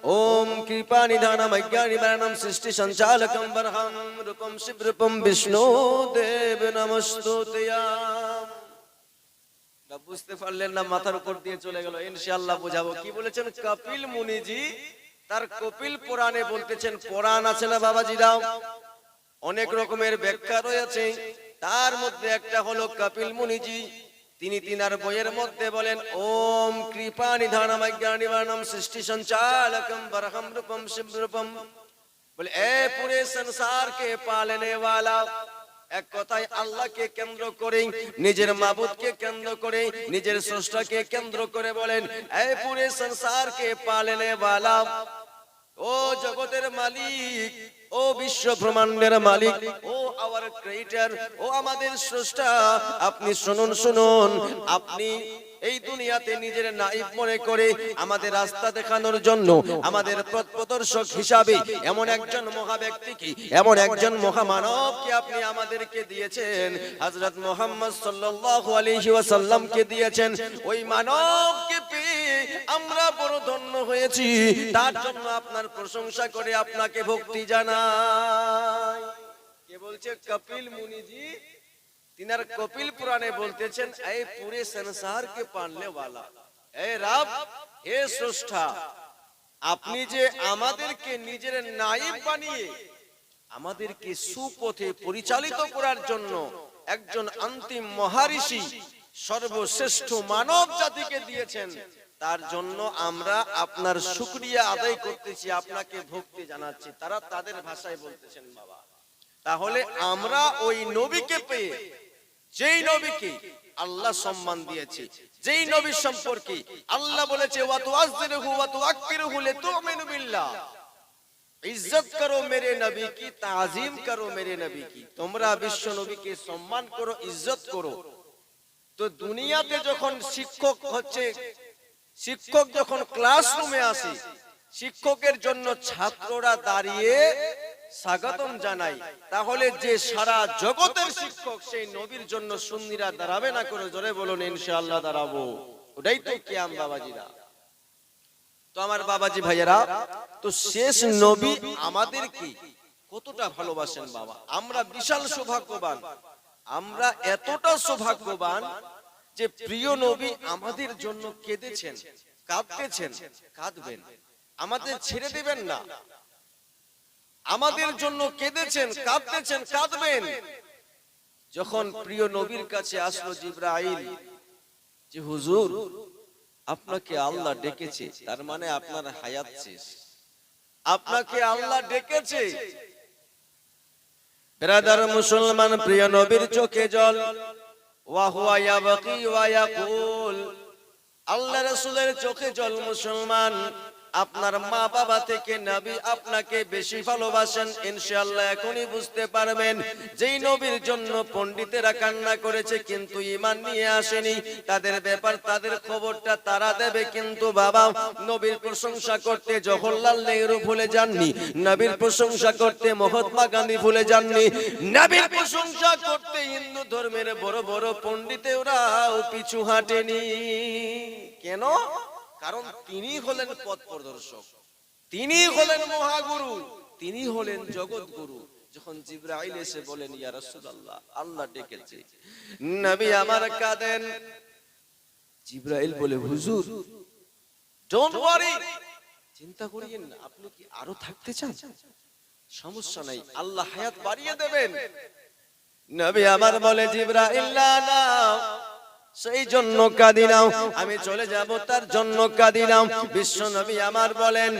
ओम कृपा निधानम अज्ञानिवारणम सृष्टि संचालकम वरहम रूपम शिवरूपम विष्णु देव नमस्तुते। বুঝতে পারলেন না, মাথার উপর দিয়ে চলে গেল। ইনশাআল্লাহ বুঝাবো। কি বলেছেন কপিল মুনিজি? তার কপিল পুরাণে বলতেছেন, পুরাণ আছে না বাবাজিরা, অনেক রকমের ব্যাখ্যা রয়েছে, তার মধ্যে একটা হলো কপিল মুনিজি তিনি তিনার বইয়ের মধ্যে বলেন, ওম কৃপা নিধানম অজ্ঞানিবারণম সৃষ্টি संचालकम वरहम रूपम शिवरूपम, বলে এ পুরে সংসারকে পালনে वाला, এক কথায় আল্লাহকে কেন্দ্র করে, নিজের মাবুদকে কেন্দ্র করে, নিজের স্রষ্টাকে কেন্দ্র করে বলেন, এ পুরে সংসারকে পালনে वाला, ও জগতের মালিক, ও বিশ্ব ব্রহ্মাণ্ডের মালিক, ও আওয়ার ক্রিয়েটর, ও আমাদের স্রষ্টা, আপনি শুনুন শুনুন, আপনি এই দুনিয়াতে নিজের নাইব মনে করে আমাদের রাস্তা দেখানোর জন্য, আমাদের পথ প্রদর্শক হিসাবে এমন একজন মহা ব্যক্তিকে, এমন একজন মহামানবকে আপনি আমাদেরকে দিয়েছেন, হযরত মুহাম্মদ সাল্লাল্লাহু আলাইহি ওয়াসাল্লামকে দিয়েছেন। ওই মানবকে পেয়ে আমরা বড় ধন্য হয়েছি, তার জন্য আপনার প্রশংসা করে আপনাকে ভক্তি জানাই। কে বলছে? কপিল মুনিজি। তিনার কপিল পুরাণে বলতেছেন, এই পুরে সংসার কে পালনে वाला, এ রব, হে স্রষ্টা, আপনি যে আমাদেরকে নিজের নায়েব বানিয়ে আমাদেরকে সুপথে পরিচালিত করার জন্য একজন অন্তিম মহারিষি, সর্বশ্রেষ্ঠ মানব জাতিকে দিয়েছেন, তার জন্য আমরা আপনার শুকরিয়া আদায় করতেছি, আপনাকে ভক্তি জানাচ্ছি। তারা তাদের ভাষায় বলতেছেন বাবা। তাহলে আমরা ওই নবীকে পেয়ে, যেই নবীকে আল্লাহ সম্মান দিয়েছে, যেই নবী সম্পর্কে আল্লাহ বলেছে ওয়া তুআজ্জিরুহু ওয়া তুআক্কিরুহু লিতুমিনু বিল্লাহ, ইজ্জত করো মেরে নবী কি, তাজিম করো মেরে নবী কি, তোমরা বিশ্ব নবীকে সম্মান করো, ইজ্জত করো। তো দুনিয়াতে যখন শিক্ষক হচ্ছে, শিক্ষক যখন ক্লাসরুমে আসে, শিক্ষকের জন্য ছাত্ররা দাঁড়িয়ে স্বাগতম জানাই, তাহলে যে সারা জগতের শিক্ষক, সেই নবীর জন্য সুন্নিরা দাঁড়াবে না? করে জোরে বলুন ইনশাআল্লাহ দাঁড়াবো। ওটাই তো কিয়াম বাবাজিরা। তো আমার বাবাজি ভাইয়েরা, তো শেষ নবী আমাদেরকে কতটা ভালোবাসেন বাবা। আমরা বিশাল সৌভাগ্যবান, আমরা এতটা সৌভাগ্যবান যে প্রিয় নবী আমাদের জন্য কেঁদেছেন, কাঁদতেছেন, কাঁদবেন, আমাদের ছেড়ে দিবেন না। আমাদের জন্য কেঁদেছেন, কাঁদতেছেন, কাঁদবেন। যখন প্রিয় নবীর কাছে আসলো জিবরাইল, যে হুজুর আপনাকে আল্লাহ ডেকেছে, তার মানে আপনার হায়াত শেষ, আপনাকে আল্লাহ ডেকেছে। ব্রাদার মুসলমান, প্রিয় নবীর চোখে জল, ওয়া হুয়া ইয়াবকি ওয়া ইয়াকুল, আল্লাহ রাসূলের চোখে জল। মুসলমান, আপনার মা বাবা থেকে নবী আপনাকে বেশি ভালোবাসেন। ইনশাআল্লাহ এখনই বুঝতে পারবেন, যেই নবীর জন্য পণ্ডিতেরা কান্না করেছে কিন্তু ঈমান নিয়ে আসেনি, তাদের ব্যাপার, তাদের খবরটা তারা দেবে। কিন্তু বাবা, নবীর প্রশংসা করতে জওহরলাল নেহরু ভুলে যাননি, নবীর প্রশংসা করতে মহাত্মা গান্ধী ভুলে যাননি, নবীর প্রশংসা করতে হিন্দু ধর্মের বড় বড় পণ্ডিতেরাও পিছু হাঁটেনি। কেন? কারণ তিনি হলেন পথ প্রদর্শক, তিনি হলেন মহাগুরু, তিনি হলেন জগৎ গুরু। যখন জিবরাইল এসে বলেন, ইয়া রাসূলুল্লাহ, আল্লাহ ডেকেছে, নবী আমার কাঁদেন। জিবরাইল বলে, হুজুর ডোন্ট ওয়ারি, চিন্তা করিয়েন না, আপনি কি আরো থাকতে চান? সমস্যা নাই, আল্লাহ হায়াত বাড়িয়ে দেবেন। নবী আমার বলে, জিবরাইল না, সেই জন্য কাঁদি নাও, আমি চলে যাব তার জন্য কাঁদি নাও। বিশ্ব নবী আমার বলেন,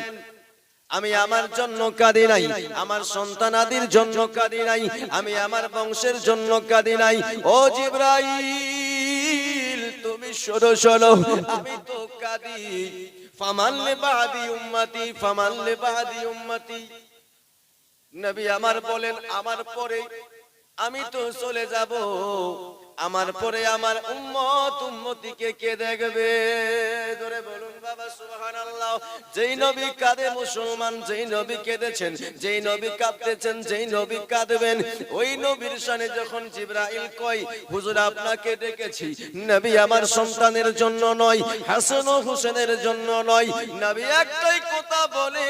আমি আমার জন্য কাঁদি নাই, আমার সন্তানাদির জন্য কাঁদি নাই, আমি আমার বংশের জন্য কাঁদি নাই। ও জিবরাইল, তুমি শোনো শোনো, আমি তো কাঁদি। ফামান লিবাদি উম্মতি, ফামান লিবাদি উম্মতি। নবী আমার বলেন, আমার পরে আমি তো চলে যাব, আমার পরে আমার উম্মত উম্মতিকে কে দেখবে? ধরে বলুন বাবা সুবহানাল্লাহ। যেই নবী কাঁদে মুসলমান, যেই নবী কেঁদেছেন, যেই নবী কাঁদতেছেন, যেই নবী কাঁদবেন, ওই নবীর শানে যখন জিবরাইল কয় হুজুর আপনাকে ডেকেছি, নবী আমার সন্তানের জন্য নয়, হাসান ও হুসেনের জন্য নয়, নবী একটাই কথা বলে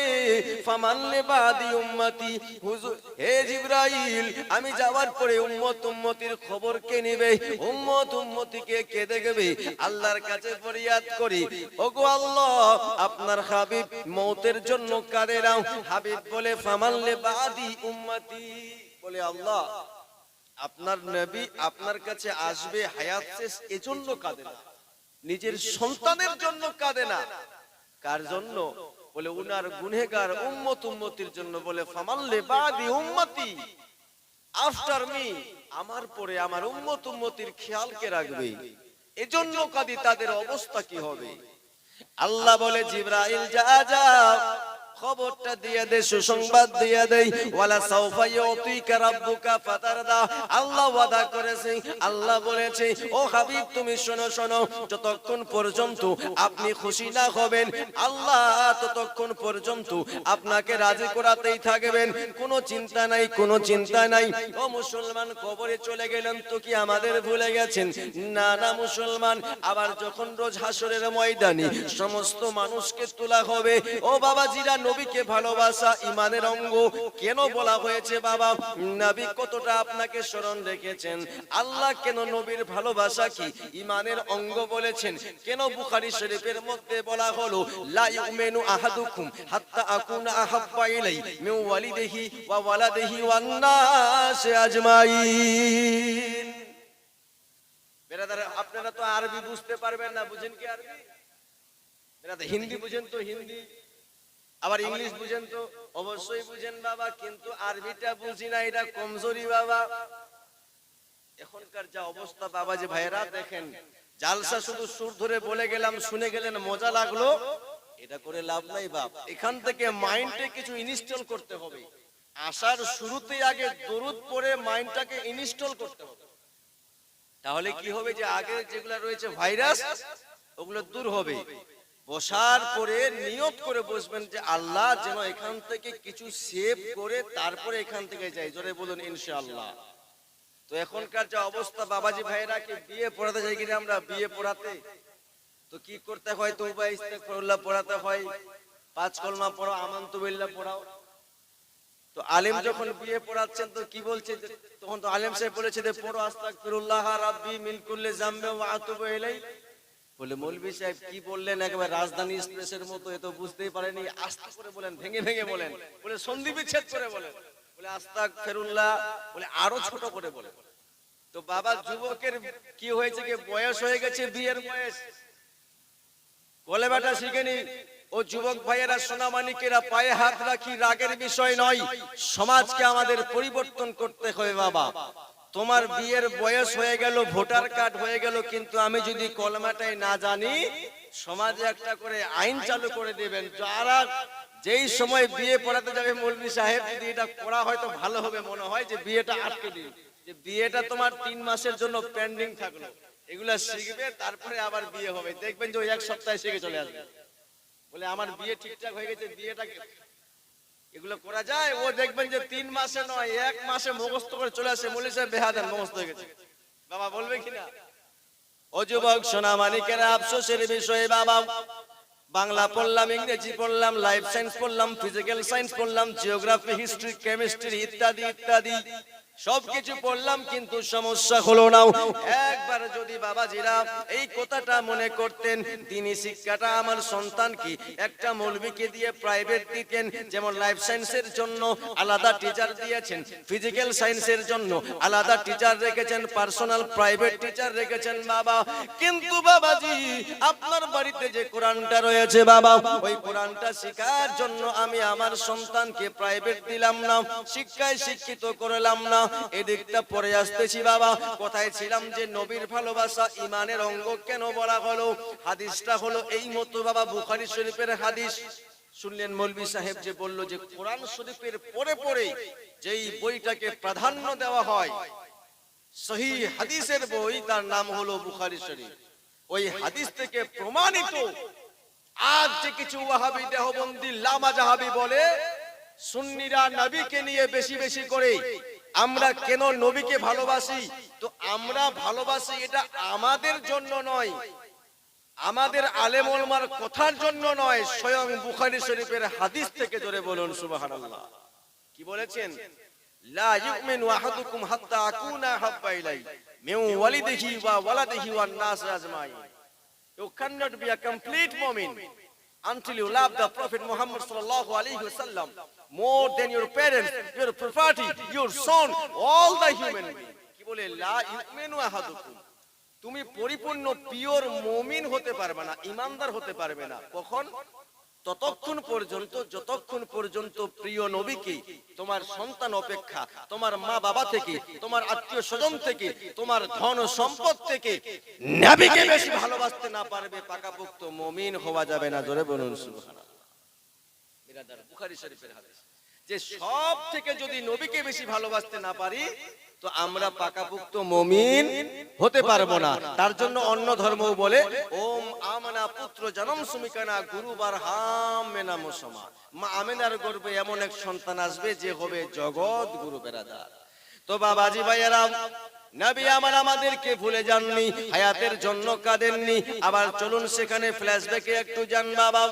ফামান লিবাদি উম্মতি। হুজুর হে জিবরাইল, আমি যাওয়ার পরে উম্মত উম্মতির খবর কে নেবে? উম্মত উম্মতিকে কে দেখবে? আল্লাহর কাছে ফরিয়াদ করি, ওগো আল্লাহ আপনার হাবিব মওতের জন্য কাঁদে নাও। হাবিব বলে ফামান লিবাদি উম্মতি, বলে আল্লাহ আপনার নবী আপনার কাছে আসবে হায়াত শেষ, এজন্য কাঁদে না, নিজের সন্তানের জন্য কাঁদে না। কার জন্য? বলে উনার গুনহেগার উম্মত উম্মতির জন্য। বলে ফামান লিবাদি উম্মতি, আফটার মি, আমার পরে আমার উম্মত উম্মতির খেয়াল কে রাখবে? এজন্য কাঁদি, তাদের অবস্থা কি হবে? আল্লাহ বলে জিবরাইল যা যাও, খবরটা দিয়ে দে, সুসংবাদ দিয়ে দেই, ওয়ালা সাউফা ইউতিকা রাব্বুকা ফাতারদা। আল্লাহ ওয়াদা করেছে, আল্লাহ বলেছে ও হাবিব তুমি শোনো শোনো, যতক্ষণ পর্যন্ত আপনি খুশি না হবেন আল্লাহ ততক্ষণ পর্যন্ত আপনাকে রাজি করাতেই থাকবেন। কোনো চিন্তা নাই, কোনো চিন্তা নাই। ও মুসলমান, কবরে চলে গেলেন তো কি আমাদের ভুলে গেছেন? না না মুসলমান, আবার যখন রোজ হাসরের ময়দানে সমস্ত মানুষকে তোলা হবে, ও বাবাজিরা নবীকে ভালোবাসা ইমানের অঙ্গ কেন বলা হয়েছে বাবা? নবী কতটা আপনাকে স্মরণ রেখেছেন, আল্লাহ কেন নবীর ভালোবাসা কি ইমানের অঙ্গ বলেছেন, কেন বুখারী শরীফের মধ্যে বলা হলো লা ইউমিনু আহাদুকুম হাত্তা আকুনা আহাব্বা ইলাই মিন ওয়ালিদিহি ওয়া ওয়ালাদিহি ওয়ান নাস আজমাইন। বেরাদার আপনারা তো আরবি বুঝতে পারবেন না, বুঝেন কি আরবি? বেরাদার হিন্দি বুঝেন তো হিন্দি, আবার ইংলিশ বুঝেন তো অবশ্যই বুঝেন বাবা, কিন্তু আরবিটা বুঝি না, এটা কমজোরি বাবা। এখনকার যা অবস্থা বাবা যে ভাইরা দেখেন, জালসা শুধু সুর ধরে বলে গেলাম, শুনে গেলেন, মজা লাগলো, এটা করে লাভ নাই বাপ। এখান থেকে মাইন্ডে কিছু ইনস্টল করতে হবে। আসার শুরুতেই আগে দরুদ পড়ে মাইন্ডটাকে ইনস্টল করতে হবে, তাহলে কি হবে যে আগে যেগুলো রয়েছে ভাইরাস ওগুলো দূর হবে। বসার পরে নিয়ত করে বসবেন যে আল্লাহ যেন এখান থেকে কিছু সেভ করে তারপরে এখান থেকে যাই। জোরে বলুন ইনশাআল্লাহ। তো এখনকার যে অবস্থা বাবাজি ভাইরা, কি বিয়ে পড়াতে যাই কিনা আমরা? বিয়ে পড়াতে তো কি করতে হয়? তওবা ইস্তিগফারুল্লাহ পড়াতে হয়, 5 কলমা পড়ো, আমানতু বিল্লাহ পড়াও। তো আলেম যখন বিয়ে পড়াচ্ছেন তো কি বলছে? তখন তো আলেম সাহেব বলেছে যে পড়ো আস্তাগফিরুল্লাহ রাব্বি মিন কুল্লি যামবি ওয়া আতুবু ইলাই। বলে মৌলভী সাহেব কি বললেন, একেবারে রাজধানী এক্সপ্রেসের মতো, এ তো বুঝতেই পারেনি, আস্তে করে বলেন, ভেঙে ভেঙে বলেন, বলে সন্ধি বিচ্ছেদ করে বলেন, বলে আস্তাগফিরুল্লাহ, বলে আরো ছোট করে বলেন। তো বাবা যুবকের কি হয়েছে, কি বয়স হয়ে গেছে, বিয়ের বয়স, কলেমাটা শিখেনি। ও যুবক ভাইয়েরা, সোনামানিকেরা, পায়ে হাত রাখি, রাগের বিষয় নয়, সমাজকে আমাদের পরিবর্তন করতে হবে বাবা। তোমার বিয়ের বয়স হয়ে গেল, ভোটার কার্ড হয়ে গেল, কিন্তু আমি যদি কলমাটাই না জানি, সমাজে একটা করে আইন চালু করে দেবেন, যারা যেই সময় বিয়ে পড়াতে যাবে মৌলভী সাহেব যদি এটা করা হয় তো ভালো হবে, মনে হয় যে বিয়েটা আটকে দিন, যে বিয়েটা তোমার 3 মাসের জন্য পেন্ডিং থাকলো, এগুলা শিখবে তারপরে আবার বিয়ে হবে, দেখবেন যে ওই 1 সপ্তাহে শিখে চলে আসবে। বলে আমার বিয়ে ঠিকঠাক হয়ে গেছে, বিয়েটা এগুলো করা যায়? ও দেখবেন যে 3 মাসে নয় 1 মাসে মুখস্থ করে চলে আসে, মৌলভী সাহেব বেহাদান মুখস্থ হয়ে গেছে। বাবা বলবে কিনা? ও যুবক সোনামানিকেরা, আফসোসের বিষয় বাবা, বাংলা পড়লাম, ইংরেজি পড়লাম, লাইফ সায়েন্স পড়লাম, ফিজিক্যাল সায়েন্স পড়লাম, জিওগ্রাফি, হিস্ট্রি, কেমিস্ট্রি ইত্যাদি ইত্যাদি সবকিছু পড়লাম, কিন্তু সমস্যা হলো না। একবার যদি বাবাজিরা এই কথাটা মনে করতেন, তিনি শিক্ষাটা আমার সন্তানকে একটা মৌলভীকে দিয়ে প্রাইভেট দিতেন, যেমন লাইফ সায়েন্সের জন্য আলাদা টিচার দিয়েছেন, ফিজিক্যাল সায়েন্সের জন্য আলাদা টিচার রেখেছেন, পার্সোনাল প্রাইভেট টিচার রেখেছেন বাবা। কিন্তু বাবাজি আপনার বাড়িতে যে কোরআনটা রয়েছে বাবা, ওই কোরআনটা শেখার জন্য আমি আমার সন্তানকে প্রাইভেট দিলাম না, শিক্ষায় শিক্ষিত করলাম না। এদিকটা পরে আসতেছি বাবা। কোথায় ছিলাম যে নবীর ভালোবাসা ইমানের অঙ্গ কেন বলা হলো? হাদিসটা হলো এই মতো বাবা, বুখারী শরীফের হাদিস। শুনলেন মৌলভী সাহেব যে বলল যে কোরআন শরীফের পরে পরে যেই বইটাকে প্রাধান্য দেওয়া হয় সহিহ হাদিসের বই, তার নাম হলো বুখারী শরীফ। ওই হাদিস থেকে প্রমাণিত আজ যে কিছু ওয়াহাবি দেহবন্দি লামা জাহাবি বলে সুন্নিরা নবীকে নিয়ে বেশি বেশি করে আমরা কেন নবীকে ভালোবাসি, তো আমরা ভালোবাসি এটা আমাদের জন্য নয়, আমাদের আলেম ওলামার কথার জন্য নয়, স্বয়ং বুখারী শরীফের হাদিস থেকে। জোরে বলুন সুবহানাল্লাহ। কি বলেছেন? লা ইউমিনু আহাদুকুম হাত্তা আকুনা হাব্বা ইলাই মিন ওয়ালিদিহি ওয়া ওয়ালাদিহি ওয়ান নাস আজমাইন। You cannot be a complete mu'min until you love the Prophet Muhammad sallallahu alaihi wasallam more than your parents, your property, your son, all the human being. কি বলে? লা ইউমিনু আহাদুকুম, তুমি পরিপূর্ণ পিওর মুমিন হতে পারবে না, ইমানদার হতে পারবে না। কখন? ততক্ষণ পর্যন্ত যতক্ষণ পর্যন্ত প্রিয় নবীকে তোমার সন্তান অপেক্ষা, তোমার মা বাবা থেকে, তোমার আত্মীয় স্বজন থেকে, তোমার ধন সম্পদ থেকে নবীকে বেশি ভালোবাসতে না পারবে, পাকাপোক্ত মুমিন হওয়া যাবে না। জোরে বলুন সুবহানাল্লাহ। বিরাদার, বুখারী শরীফের হাদিস যে সব থেকে যদি নবীকে বেশি ভালোবাসতে না পারি তো আমরা পাকাপোক্ত মুমিন হতে পারবো না। তার জন্য অন্য ধর্মও বলে ওম আমানা পুত্র জনম সুমিকানা গুরুবার হাম মেনা মুসমা, মা আমেনার গর্ভে এমন এক সন্তান আসবে যে হবে জগৎ গুরু। বেরাদার, তো বাবাজি ভাইয়েরা, নবী আমার আমাদেরকে ভুলে যাননি, হায়াতের জন্য কাঁদেননি। আবার চলুন সেখানে ফ্ল্যাশব্যাকে একটু যান বাবা।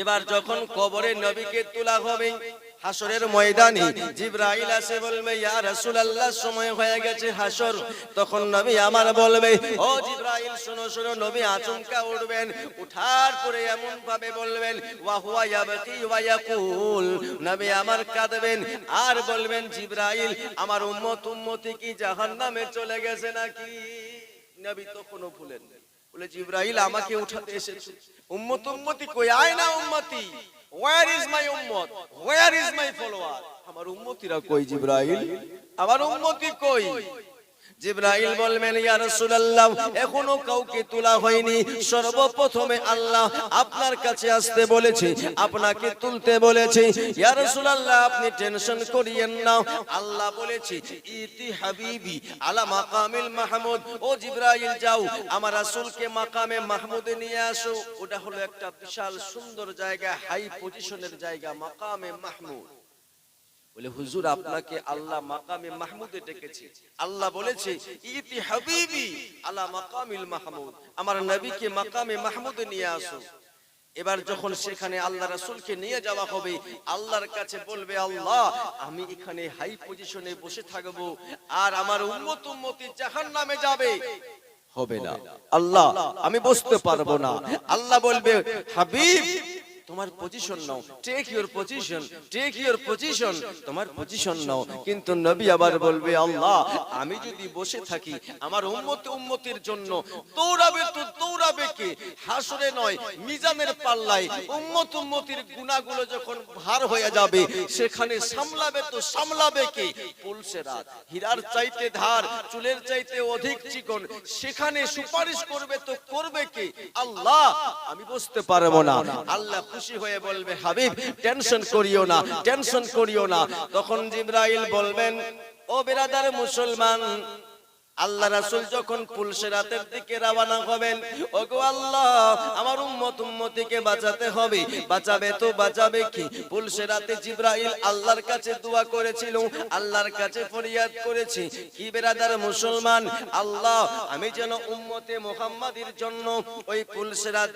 এবার যখন কবরে নবীকে তোলা হবে হাসরের ময়দানে, জিবরাইল এসে বলবে ইয়া রাসূলুল্লাহ সময় হয়ে গেছে হাসর। তখন নবী আমার বলবে ও জিবরাইল শোনো শোনো। নবী আচমকা উঠবেন, উঠার পরে এমন ভাবে বলবেন ওয়া হুয়া ইয়াবকি ওয়া ইয়াকুল, নবী আমার কাঁদবেন আর বলবেন জিবরাইল আমার উম্মতি কি জাহান্নামে চলে গেছে নাকি? নবী তখনও ভুলেন না, বলে জিবরাইল আমাকে উঠাতে এসেছে, উম্মতি কই? আয় না উম্মতি, where is my ummah, where is my follower? আমার উম্মতিরা কই জিবরাইল, আমার উম্মতি কই? জিবরাইল বলবেন ইয়া রাসূলুল্লাহ এখনো কাউকে তোলা হয়নি, সর্বপ্রথমে আল্লাহ আপনার কাছে আসতে বলেছে, আপনাকে তুলতে বলেছে। ইয়া রাসূলুল্লাহ আপনি টেনশন করিয়েন না, আল্লাহ বলেছে ইতি হাবিবি আলা মাকামিল মাহমুদ। ও জিবরাইল যাও আমার রাসূলকে মাকামে মাহমুদে নিয়ে আসো। ওটা হলো একটা বিশাল সুন্দর জায়গা, হাই পজিশনের জায়গা, মাকামে মাহমুদ। বলে হুজুর আপনাকে আল্লাহ মাকামে মাহমুদে ডেকেছে, আল্লাহ বলেছে ইতি হাবিবি আলা মাকামিল মাহমুদ, আমার নবীকে মাকামে মাহমুদে নিয়ে আসো। এবার যখন সেখানে আল্লাহ রাসূলকে নিয়ে যাওয়া হবে, আল্লাহর কাছে বলবে আল্লাহ আমি এখানে হাই পজিশনে বসে থাকবো আর আমার উম্মতি জাহান্নামে যাবে, হবে না আল্লাহ, আমি বসতে পারবো না। আল্লাহ বলবে হাবিব তোমার পজিশন নাও, take your position, take your position, তোমার পজিশন নাও। কিন্তু নবী আবার বলবে আল্লাহ আমি যদি বসে থাকি আমার উম্মতির জন্য দৌড়াবে তো দৌড়াবে কে? হাসরে নয় মিজানের পাল্লায় উম্মতির গুনাহগুলো যখন ভার হয়ে যাবে সেখানে সামলাবে তো সামলাবে কে? পুলসেরাত, হীরার চাইতে ধার, চুলের চাইতে অধিক চিকন, সেখানে সুপারিশ করবে তো করবে কে? আল্লাহ আমি বসতে পারবো না। আল্লাহ খুশি হয়ে বলবে হাবিব টেনশন করিও না, টেনশন করিও না। তখন জিবরাইল বলবেন ও বিরাদার মুসলমান, আল্লাহ রাসূল যখন পুলসেরাতের দিকে রওনা হবেন, ওগো আল্লাহ আমার উম্মতিকে বাঁচাতে হবে, বাঁচাবে তো বাঁচাবে কি? পুলসেরাতে জিবরাইল আল্লাহর কাছে দোয়া করেছিল, আল্লাহর কাছে ফরিয়াদ করেছে কি বিরাদার মুসলমান, আল্লাহ আমি যেন উম্মতে মুহাম্মাদের জন্য ওই পুলসেরাত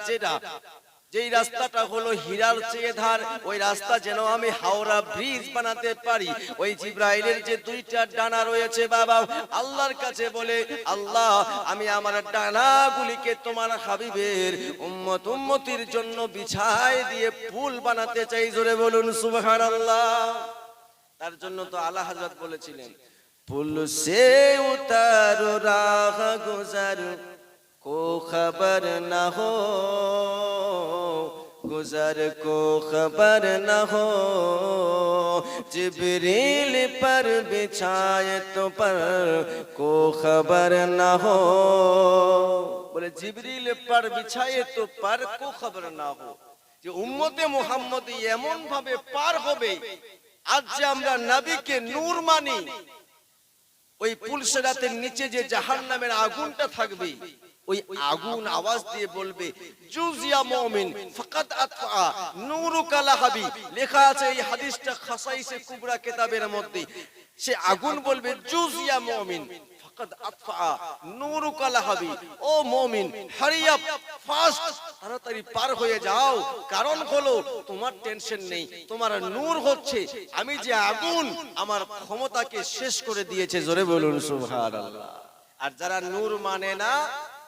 যেই রাস্তাটা হলো হীরার চেয়ে ধার, ওই রাস্তা যেন আমি হাওড়া ব্রিজ বানাতে পারি। ওই জিবরাইলের যে দুইটা ডানা রয়েছে বাবা, আল্লাহর কাছে বলে আল্লাহ আমি আমার ডানাগুলিকে তোমার হাবিবের উম্মতির জন্য বিছায় দিয়ে পুল বানাতে চাই। জোরে বলুন সুবহানাল্লাহ। তার জন্য তো আলা হযরত বলেছিলেন পুল সে উতারো রাহ গুজর को खबर न हो, गुजर को खबर न हो, जिब्रील पर बिछाए तो पर को खबर न हो। बोले जिब्रील पर बिछाए तो पर को खबर ना हो, যে উম্মতে মুহাম্মদ এমন ভাবে পার হবে। আজ যে আমরা নবীকে নূর মানি, ওই পুলসেরাতের নিচে যে জাহান্নামের আগুনটা থাকবে, ওই আগুন আওয়াজ দিয়ে বলবে জুজিয়া মুমিন ফাকাদ আতফা নূরুকা লাহাবি। লেখা আছে এই হাদিসটা খাসাইসে কুবরা কিতাবের মধ্যে। সে আগুন বলবে জুজিয়া মুমিন ফাকাদ আতফা নূরুকা লাহাবি, ও মুমিন হারি আপ, ফাস্ট, তাড়াতাড়ি পার হয়ে যাও। কারণ হলো তোমার টেনশন নেই, তোমার নূর হচ্ছে আমি যে আগুন আমার ক্ষমতাকে শেষ করে দিয়েছে। জোরে বলুন সুবহানাল্লাহ। আর যারা নূর মানে না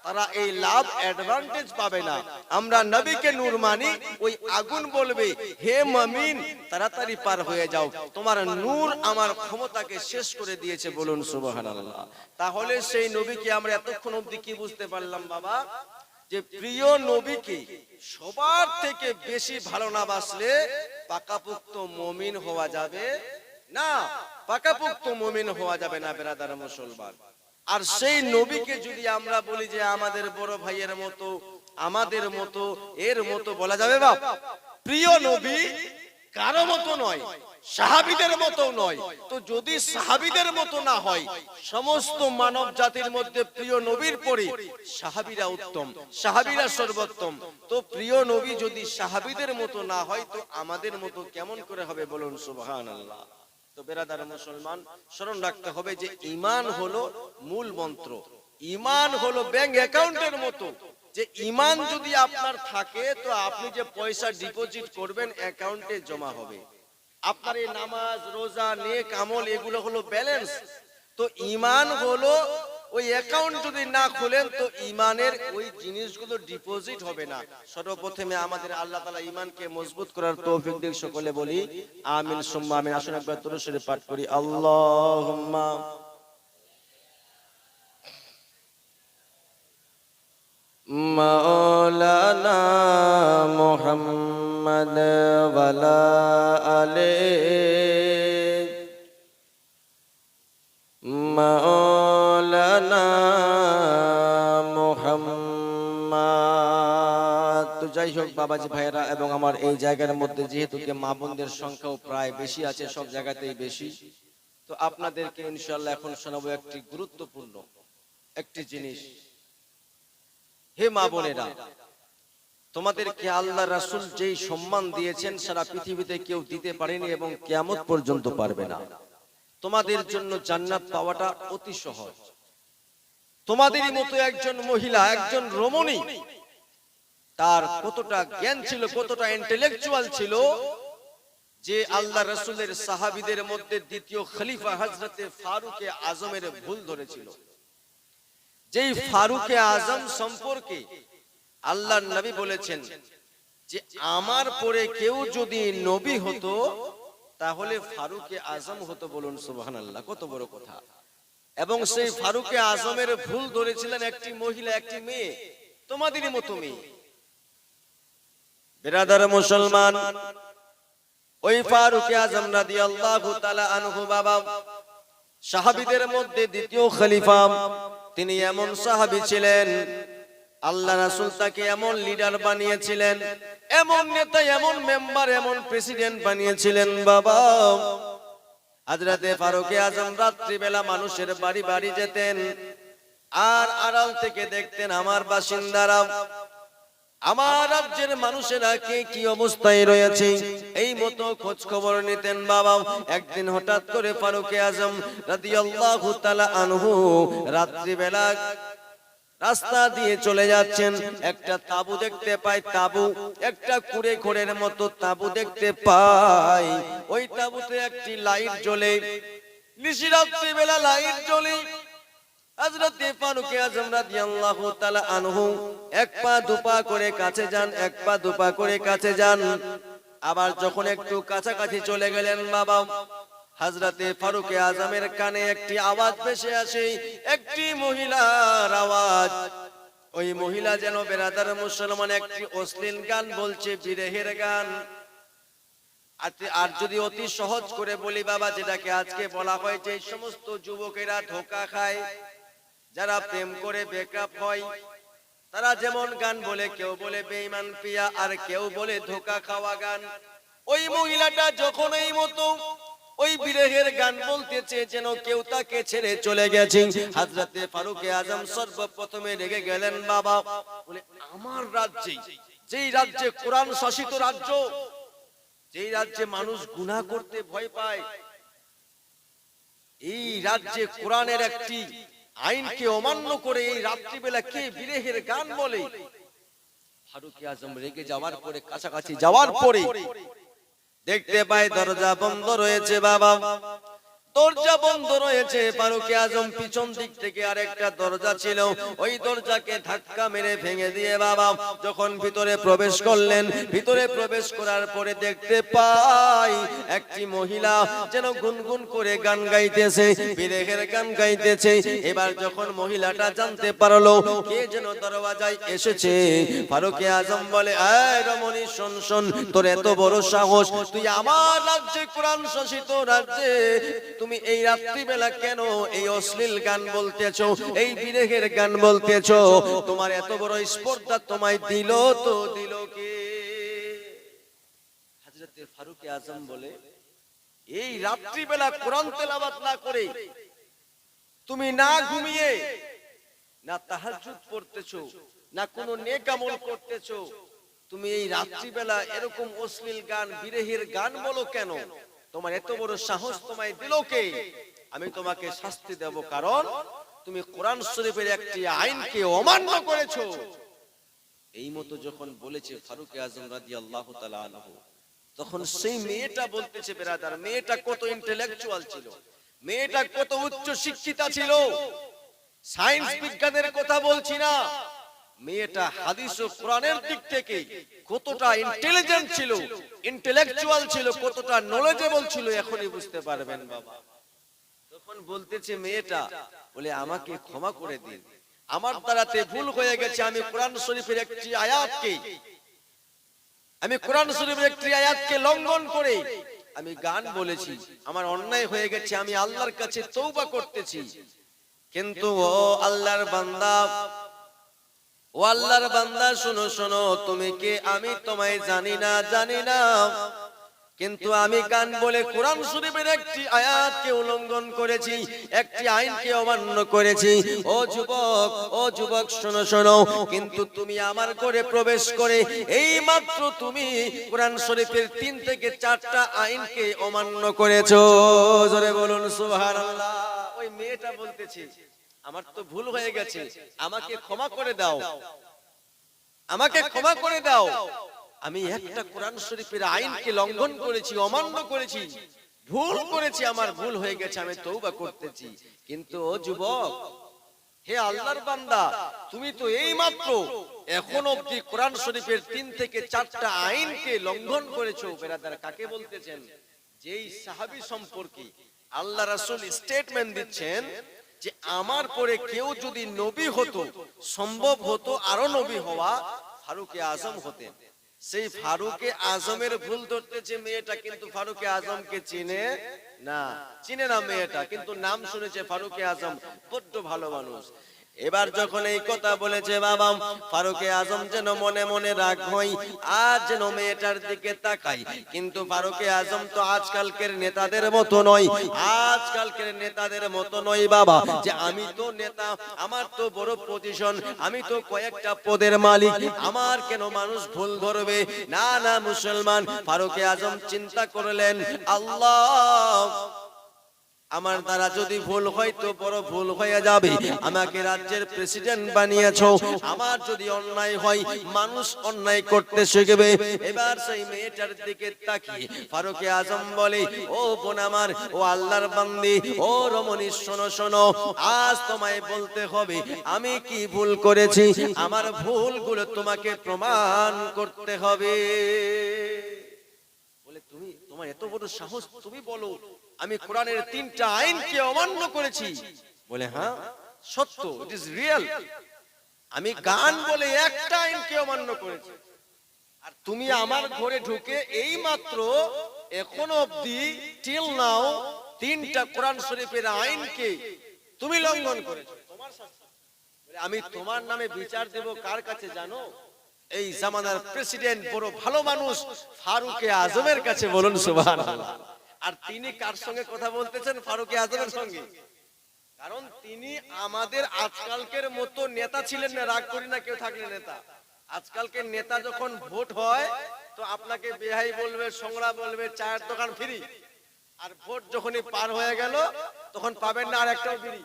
তারা এই লাভ অ্যাডভান্টেজ পাবে না। আমরা নবীকে নূর মানি, ওই আগুন বলবে হে মুমিন তাড়াতাড়ি পার হয়ে যাও, তোমার নূর আমার ক্ষমতাকে শেষ করে দিয়েছে। বলুন সুবহানাল্লাহ। তাহলে সেই নবীকে আমরা এতক্ষণ অবধি কি বুঝতে পারলাম বাবা? যে প্রিয় নবীকে সবার থেকে বেশি ভালো না বাসলে পাকাপোক্ত মুমিন হওয়া যাবে না, পাকাপোক্ত মুমিন হওয়া যাবে না বেরাদার মুসলমান। আর সেই নবীকে যদি আমরা বলি যে আমাদের বড় ভাইয়ের মতো, আমাদের মতো, এর মতো বলা যাবে বাপ? প্রিয় নবী কারো মতো নয়, সাহাবীদের মতো নয়। তো যদি সাহাবীদের মতো না হয়, সমস্ত মানব জাতির মধ্যে প্রিয় নবীর পরে সাহাবীরা উত্তম, সাহাবীরা সর্বোত্তম। তো প্রিয় নবী যদি সাহাবীদের মতো না হয় তো আমাদের মতো কেমন করে হবে? বলুন সুবহানাল্লাহ। তো বেরাদার মুসলমান, স্মরণ রাখতে হবে যে ঈমান হলো মূল মন্ত্র। ঈমান হলো ব্যাংক অ্যাকাউন্টের মতো, যে ঈমান যদি আপনার থাকে তো আপনি যে পয়সা ডিপোজিট করবেন অ্যাকাউন্টে জমা হবে। আপনার এই নামাজ, রোজা, নেক আমল এগুলো হলো ব্যালেন্স। তো ঈমান হলো ওই অ্যাকাউন্ট যদি না খুলেন তো ঈমানের ওই জিনিসগুলো ডিপোজিট হবে না। সর্বপ্রথমে আমাদের আল্লাহ তাআলা ঈমানকে মজবুত করার তৌফিক দিক। সকলে বলি আমিন সুম্মা আমিন। আসুন একবার দরুদ শরীফ পাঠ করি। আল্লাহুম্মা মাওলানা মুহাম্মদ ওয়ালা আলে মাওলানা মুহাম্মদ। তো যাই হোক বাবাজি ভাইরা এবং আমার এই জায়গার মধ্যে যেহেতু মা বোনদের সংখ্যাও প্রায় বেশি আছে, সব জায়গাতেই বেশি, তো আপনাদেরকে ইনশাআল্লাহ এখন শোনাবো একটি গুরুত্বপূর্ণ একটি জিনিস। হে মা বোনেরা, তোমাদেরকে আল্লাহ রাসূল যেই সম্মান দিয়েছেন সারা পৃথিবীতে কেউ দিতে পারেনি এবং কিয়ামত পর্যন্ত পারবে না। তোমাদের জন্য জান্নাত পাওয়াটা অতি সহজ। তোমাদেরই মতো একজন মহিলা, একজন রমণী, তার কতটা জ্ঞান ছিল, কতটা ইন্টেলেকচুয়াল ছিল যে আল্লাহ রাসূলের সাহাবীদের মধ্যে দ্বিতীয় খলিফা হযরতে ফারুকে আজমের ভুল ধরেছিল। যেই ফারুকে আজম সম্পর্কে আল্লাহর নবী বলেছেন যে আমার পরে কেউ যদি নবী হতো তাহলে ফারুকে আজম হতো। বলুন সুবহানাল্লাহ, কত বড় কথা। এবং সেই ফারুকে আজমের ভুল ধরেছিলেন একটি মহিলা, একটি মেয়ে, তোমাদেরই মতো মেয়ে। বিরাদার মুসলমান, ওই ফারুকে আজম রাদিয়াল্লাহু তাআলা আনহু বাবা সাহাবীদের মধ্যে দ্বিতীয় খলিফা। তিনি এমন সাহাবী ছিলেন, আল্লাহ রাসূল তাকে এমন লিডার বানিয়েছিলেন, এমন নেতা, এমন মেম্বার, এমন প্রেসিডেন্ট বানিয়েছিলেন বাবা। হযরতে ফারুকে আজম রাত্রিবেলা মানুষের বাড়ি বাড়ি যেতেন আর আড়াল থেকে দেখতেন আমার বাসিন্দারা, আমার রাজ্যের মানুষেরা কে কি অবস্থায় রয়েছে এই মতো খোঁজ খবর নিতেন বাবা। একদিন হঠাৎ করে ফারুকে আজম রাদিয়াল্লাহু তাআলা আনহু রাত্রিবেলা রাস্তা দিয়ে চলে যাচ্ছেন, একটা তাবু দেখতে পায়, তাবু একটা কুড়ে ঘরের মতো তাবু দেখতে পায়। ওই তাবুতে একটি লাইট জ্বলে, নিশি রাত্রিবেলা লাইট জ্বলে। হযরতে ফারুকে আজম রাদিয়াল্লাহু তাআলা আনহু এক পা দুপা করে কাছে যান, এক পা দুপা করে কাছে যান। আবার যখন একটু কাছাকাছি চলে গেলেন বাবা, হযরতে ফারুকে আজমের কানে একটি আওয়াজ ভেসে আসে, একটি মহিলার আওয়াজ। ওই মহিলা যেন বেরাদার মুসলমান একটি অশ্লীল গান বলছে, বিরহের গান। আর যদি অতি সহজ করে বলি বাবা, যেটাকে আজকে বলা হয় যে সমস্ত যুবকেরা ধোঁকা খায়, যারা প্রেম করে ব্রেকআপ হয়, তারা যেমন গান বলে, কেউ বলে বেঈমান পিয়া আর কেউ বলে ধোঁকা খাওয়া গান। ওই মহিলাটা যখন এই মতো ওই বিরহের গান বলতেছে যেন কেউ তাকে ছেড়ে চলে গেছে। হযরতে ফারুকে আজম সর্বপ্রথমে রেগে গেলেন। বাবা বলে, আমার রাজ্যে, যেই রাজ্যে কোরআন শাসিত রাজ্য, যেই রাজ্যে মানুষ গুনাহ করতে ভয় পায়, এই রাজ্যে কোরআনের একটি আইনকে অমান্য করে এই রাত্রিবেলা কে বিরহের গান বলে? ফারুক আজম রেগে যাওয়ার পরে, কাছাকাছি যাওয়ার পরে দেখতে পায় দরজা বন্ধ রয়েছে। বাবা দরজা বন্ধ রয়েছে। ফারুক আজম পিছন দিক থেকে আরেকটা দরজা ছিল, ওই দরজাকে ধাক্কা মেরে ভেঙে দিয়ে বাবা যখন ভিতরে প্রবেশ করলেন, ভিতরে প্রবেশ করার পরে দেখতে পাই একটি মহিলা যেন গুনগুন করে গান গাইতেছে, বিরহের গান গাইতেছে। এবার যখন মহিলাটা জানতে পারলো কে যেন দরওয়াজায় এসেছে, ফারুক আজম বলে, এই রমণী শোন শোন, তোর এত বড় সাহস, তুই আমার রাজ্যে, কোরআন শাসিত রাজ্যে তুমি এই রাত্রিবেলা কেন এই অশ্লীল গান বলতেছো, এই বিরহের গান বলতেছো? তোমার এত বড় স্পর্ধা তোমায় দিল তো দিল কে? হযরতে ফারুক আজম বলে, এই রাত্রিবেলা কোরআন তেলাওয়াত না করে, তুমি না ঘুমিয়ে, না তাহাজ্জুদ পড়তেছো, না কোনো নেক আমল করতেছো, তুমি এই রাত্রিবেলা এরকম অশ্লীল গান, বিরহের গান বলো কেন? তোমার এত বড় সাহস তোমায় দিল কে? আমি তোমাকে শাস্তি দেব, কারণ তুমি কোরআন শরীফের একটি আইনকে অমান্য করেছো। এই মতো যখন বলেছে ফারুক আজম রাদিয়াল্লাহু তাআলা আনহু, তখন সেই মেয়েটা বলতেছে, ব্রাদার, মেয়েটা কত ইন্টেলেকচুয়াল ছিল, মেয়েটা কত উচ্চ শিক্ষিতা ছিল। সায়েন্স বিজ্ঞানের কথা বলছি না, মেয়েটা হাদিস ও কোরআনের দিক থেকে কতটা ইন্টেলিজেন্ট ছিল, ইন্টেলেকচুয়াল ছিল, কতটা নলেজেবল ছিল, এখনই বুঝতে পারবেন বাবা। তখন বলতেছে মেয়েটা, বলে, আমাকে ক্ষমা করে দিন, আমার দ্বারাতে ভুল হয়ে গেছে, আমি কোরআন শরীফের একটি আয়াতকে লঙ্ঘন করে আমি গান বলেছি, আমার অন্যায় হয়ে গেছে, আমি আল্লাহর কাছে তওবা করতেছি। কিন্তু ও আল্লাহর বান্দা, ও আল্লাহর বান্দা, শোনো শোনো, তুমি কে আমি তোমায় জানি না, কিন্তু আমি গান বলে কোরআন শরীফের একটি আয়াতকে উল্লঙ্ঘন করেছি, একটি আইনকে অমান্য করেছি। ও যুবক শোনো শোনো, কিন্তু তুমি আমার ঘরে প্রবেশ করে এই মাত্র তুমি কোরআন শরীফের 3 থেকে 4টা আইনকে অমান্য করেছো। জোরে বলুন সুবহানাল্লাহ। ওই মেয়েটা বলতেছে, আমার তো ভুল হয়ে গেছে, আমাকে ক্ষমা করে দাও, আমাকে ক্ষমা করে দাও, আমি একটা কোরআন শরীফের আইনকে লঙ্ঘন করেছি, অমান্য করেছি, ভুল করেছি, আমার ভুল হয়ে গেছে, আমি তওবা করতেছি। কিন্তু ও যুবক, হে আল্লাহর বান্দা, তুমি তো এই মাত্র এখন অবধি কোরআন শরীফের 3 থেকে 4টা আইনকে লঙ্ঘন করেছো। বেরাদার, কাকে বলতেছেন? যেই সাহাবী সম্পর্কে আল্লাহ রাসূল স্টেটমেন্ট দিচ্ছেন যে আমার পরে কেউ যদি নবী হতো, সম্ভব হতো আরো নবী হওয়া, ফারুক আজম হতেন। সেই ফারুক আজমের ভুল ধরতেছে মেয়েটা, কিন্তু ফারুক আজমকে চিনে না মেয়েটা, কিন্তু নাম শুনেছে ফারুক আজম, বড্ড ভালো মানুষ। এবার যখন এই কথা বলেছে বাবা, ফারুক আজম যেন মনে মনে রাগ হয়, আজ যেন মেয়েটার দিকে তাকাই, কিন্তু ফারুক আজম তো আজকালকের নেতাদের মতো নয়, আজকালকের নেতাদের মতো নয় বাবা, যে আমি তো নেতা, আমার তো বড় পজিশন, আমি তো কয়েকটা পদের মালিক, আমার কেন মানুষ ভুল ধরবে? না না মুসলমান, ফারুক আজম চিন্তা করলেন, আল্লাহ, আমার দ্বারা যদি ভুল হয় তো বড় ভুল হয়ে যাবে, আমাকে রাজ্যের প্রেসিডেন্ট বানিয়েছো, আমার যদি অন্যায় হয়, মানুষ অন্যায় করতে শিখবে। এবার সেই মেয়েটার দিকে তাকিয়ে ফারুক আজম বলে, ও বোন আমার, ও আল্লাহর বান্দি, ও রমণী, শোনো শোনো, আজ তোমায় বলতে হবে আমি কি ভুল করেছি, আমার ভুলগুলো তোমাকে প্রমাণ করতে হবে। বলে, তুমি, তোমার এত বড় সাহস, তুমি বলো আমি কোরআনের 3টা আইনকে অমান্য করেছি? বলে, হ্যাঁ সত্য, ইট ইজ রিয়েল, আমি গান বলে একটা আইনকে অমান্য করেছি, আর তুমি আমার ঘরে ঢুকে এই মাত্র এখনো অবধি টিল নাও 3টা কোরআন শরীফের আইনকে তুমি লঙ্ঘন করেছো, তোমার শাস্তি। আমি তোমার নামে বিচার দেব কার কাছে জানো? এই জামানার প্রেসিডেন্ট, বড় ভালো মানুষ ফারুক আজমের কাছে। বলুন সুবহানাল্লাহ। আর তিনি কার সঙ্গে কথা বলতেছেন? ফারুক আজমের সঙ্গে। কারণ তিনি আমাদের আজকালকের মতো নেতা ছিলেন না। রাগ করি না কেউ থাকলে নেতা। আজকালকে নেতা যখন ভোট হয় তো আপনাকে বেহাই বলবে, সংগ্রা বলবে, চায়ের দোকান ফ্রি। আর ভোট যখনই পার হয়ে গেল তখন পাবেন না আর একটাও বিড়ি।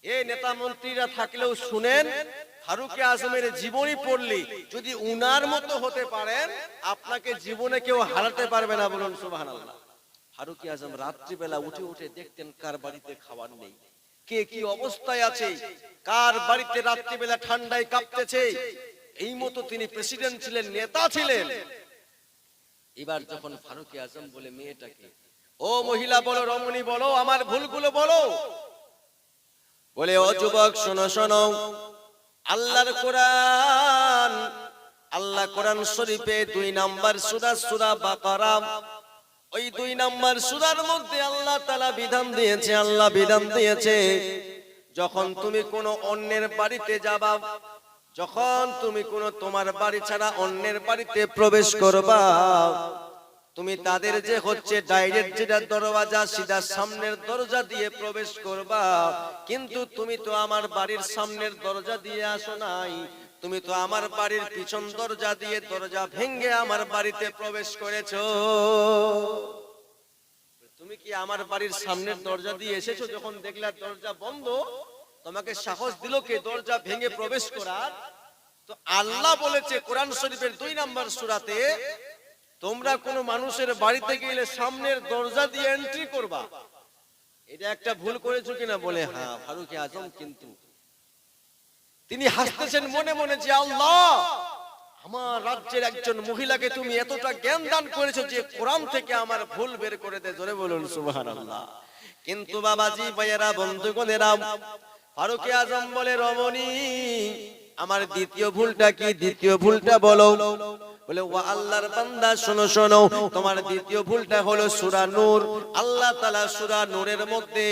এই নেতা মন্ত্রীরা থাকলেও শুনেন, ফারুক আজমের জীবনী পড়লে যদি উনার মতো হতে পারেন, আপনাকে জীবনে কেউ হারাতে পারবে না। বলুন সুবহানাল্লাহ। ফারুক আজম রাত্রিবেলা উঠে উঠে দেখতেন কার বাড়িতে খাবার নেই, কে কি অবস্থায় আছে, কার বাড়িতে রাত্রিবেলা ঠান্ডায় কাঁপতেছে। এই মতো তিনি প্রেসিডেন্ট ছিলেন, নেতা ছিলেন। এবার যখন ফারুক আজম বলে মেয়েটাকে, ও মহিলা বলো, রমণী বলো, আমার ভুলগুলো বলো। বলে, ও যুবক শোনো শোনো, আল্লাহর কোরআন, আল্লাহ কোরআন শরীফে 2 নাম্বার সূরা, সূরা বাকারা, ওই 2 নাম্বার সূরার মধ্যে আল্লাহ তাআলা বিধান দিয়েছে, আল্লাহ বিধান দিয়েছে, যখন তুমি কোনো অন্যের বাড়িতে যাবা, যখন তুমি কোনো তোমার বাড়ি ছাড়া অন্যের বাড়িতে প্রবেশ করবা, তুমি তাদের যে হচ্ছে ডাইরেক্ট যেটা দরওয়াজা, সিধা সামনের দরজা দিয়ে প্রবেশ করবা। কিন্তু তুমি তো আমার বাড়ির সামনের দরজা দিয়ে আসো নাই, তুমি তো আমার বাড়ির পিছন দরজা দিয়ে দরজা ভেঙে আমার বাড়িতে প্রবেশ করেছো। তুমি কি আমার বাড়ির সামনের দরজা দিয়ে এসেছো? যখন দেখলা দরজা বন্ধ, তোমাকে সাহস দিল কে দরজা ভেঙে প্রবেশ করার? তো আল্লাহ বলেছে কোরআন শরীফের 2 নাম্বার সূরাতে, তোমরা কোন মানুষের বাড়িতে গেলে সামনের দরজা দিয়ে এন্ট্রি করবা। এটা একটা ভুল করেছো কিনা? বলে হ্যাঁ। ফারুক আজম কিন্তু তিনি হাসতেছেন মনে মনে যে, আল্লাহ, আমার রাজ্যের একজন মহিলাকে তুমি এতটা জ্ঞান দান করেছো যে কোরআন থেকে আমার ভুল বের করে দে। জোরে বলুন সুবহানাল্লাহ। কিন্তু বাবাজি, ভাইয়েরা, বন্ধুগণেরা, ফারুক আজম বলে, রমণী, আমার দ্বিতীয় ভুলটা কি? দ্বিতীয় ভুলটা বলো। বলে, ও আল্লাহর বান্দা শোনো শোনো, তোমার দ্বিতীয় ভুলটা হলো সূরা নূর। আল্লাহ তাআলা সূরা নূরের মধ্যে